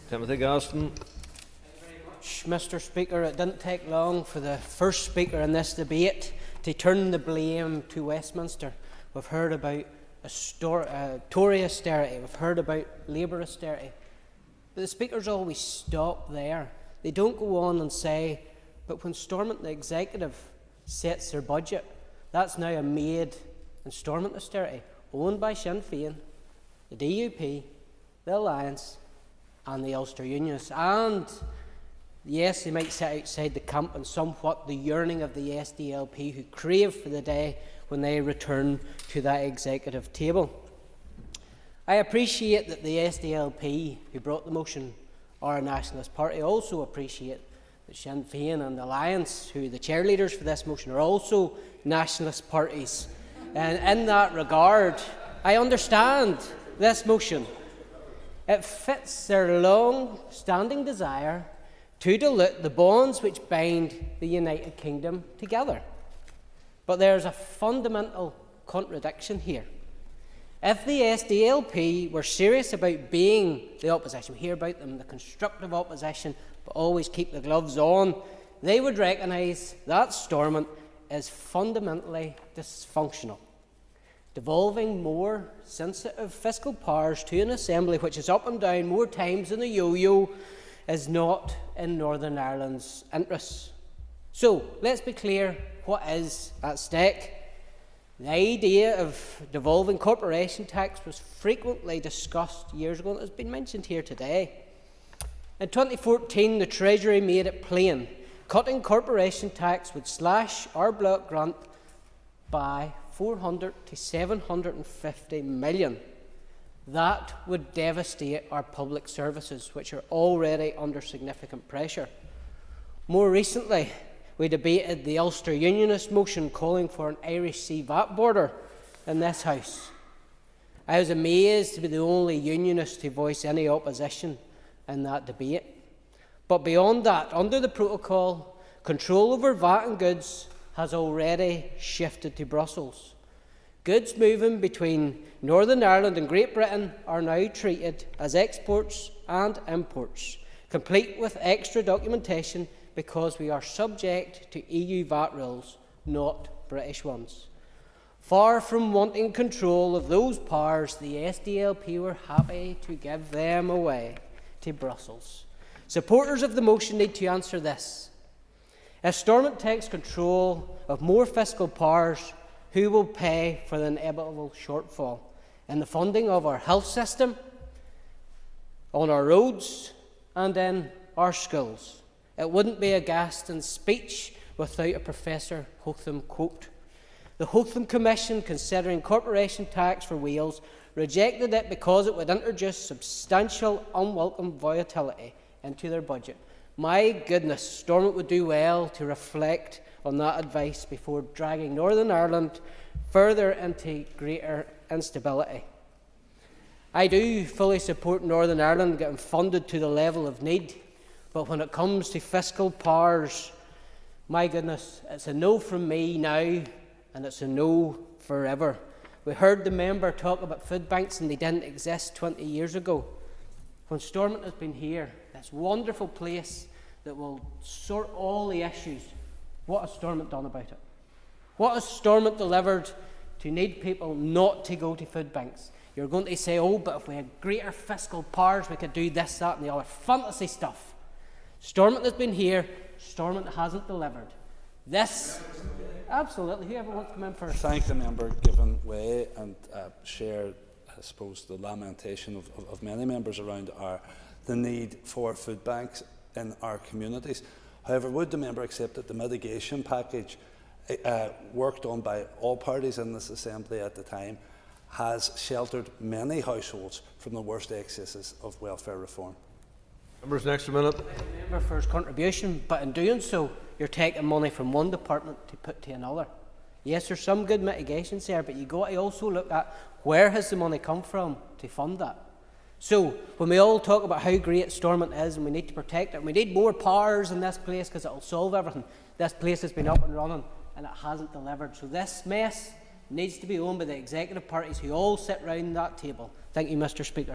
Timothy Gaston. Mr. Speaker, it didn't take long for the first speaker in this debate to turn the blame to Westminster. We've heard about Tory austerity, we've heard about Labour austerity, but the speakers always stop there. They don't go on and say, but when Stormont, the executive, sets their budget, that's now a Maid and Stormont austerity, owned by Sinn Féin, the DUP, the Alliance and the Ulster Unionists. And yes, they might sit outside the camp and somewhat the yearning of the SDLP, who crave for the day when they return to that executive table. I appreciate that the SDLP, who brought the motion, are a nationalist party. I also appreciate that Sinn Féin and the Alliance, who are the cheerleaders for this motion, are also nationalist parties. And in that regard, I understand this motion. It fits their long-standing desire to dilute the bonds which bind the United Kingdom together. But there's a fundamental contradiction here. If the SDLP were serious about being the opposition, we hear about them, the constructive opposition, but always keep the gloves on, they would recognise that Stormont is fundamentally dysfunctional. Devolving more sensitive fiscal powers to an Assembly which is up and down more times than a yo-yo is not in Northern Ireland's interests. So, let's be clear what is at stake. The idea of devolving corporation tax was frequently discussed years ago and has been mentioned here today. In 2014, the Treasury made it plain cutting corporation tax would slash our block grant by 400 to 750 million. That would devastate our public services, which are already under significant pressure. More recently, we debated the Ulster Unionist motion calling for an Irish Sea VAT border in this House. I was amazed to be the only unionist to voice any opposition in that debate. But beyond that, under the protocol, control over VAT and goods has already shifted to Brussels. Goods moving between Northern Ireland and Great Britain are now treated as exports and imports, complete with extra documentation because we are subject to EU VAT rules, not British ones. Far from wanting control of those powers, the SDLP were happy to give them away to Brussels. Supporters of the motion need to answer this. If Stormont takes control of more fiscal powers, who will pay for the inevitable shortfall in the funding of our health system, on our roads and in our schools? It wouldn't be a Gaston speech without a Professor Hotham quote. The Hotham Commission, considering corporation tax for Wales, rejected it because it would introduce substantial unwelcome volatility into their budget. My goodness, Stormont would do well to reflect on that advice before dragging Northern Ireland further into greater instability. I do fully support Northern Ireland getting funded to the level of need, but when it comes to fiscal powers, my goodness, it's a no from me now, and it's a no forever. We heard the member talk about food banks and they didn't exist 20 years ago. When Stormont has been here, this wonderful place that will sort all the issues, what has Stormont done about it? What has Stormont delivered to need people not to go to food banks? You're going to say, oh, but if we had greater fiscal powers, we could do this, that and the other fantasy stuff. Stormont has been here, Stormont hasn't delivered. This, absolutely, whoever wants to come in first. Thank the member giving way and share, I suppose, the lamentation of many members around the need for food banks in our communities. However, would the member accept that the mitigation package worked on by all parties in this Assembly at the time has sheltered many households from the worst excesses of welfare reform? Members, next minute. Member for his contribution, but in doing so, you're taking money from one department to put to another. Yes, there's some good mitigations there, but you've got to also look at where has the money come from to fund that. So, when we all talk about how great Stormont is and we need to protect it, and we need more powers in this place because it will solve everything, this place has been up and running and it hasn't delivered. So this mess needs to be owned by the executive parties who all sit round that table. Thank you, Mr. Speaker.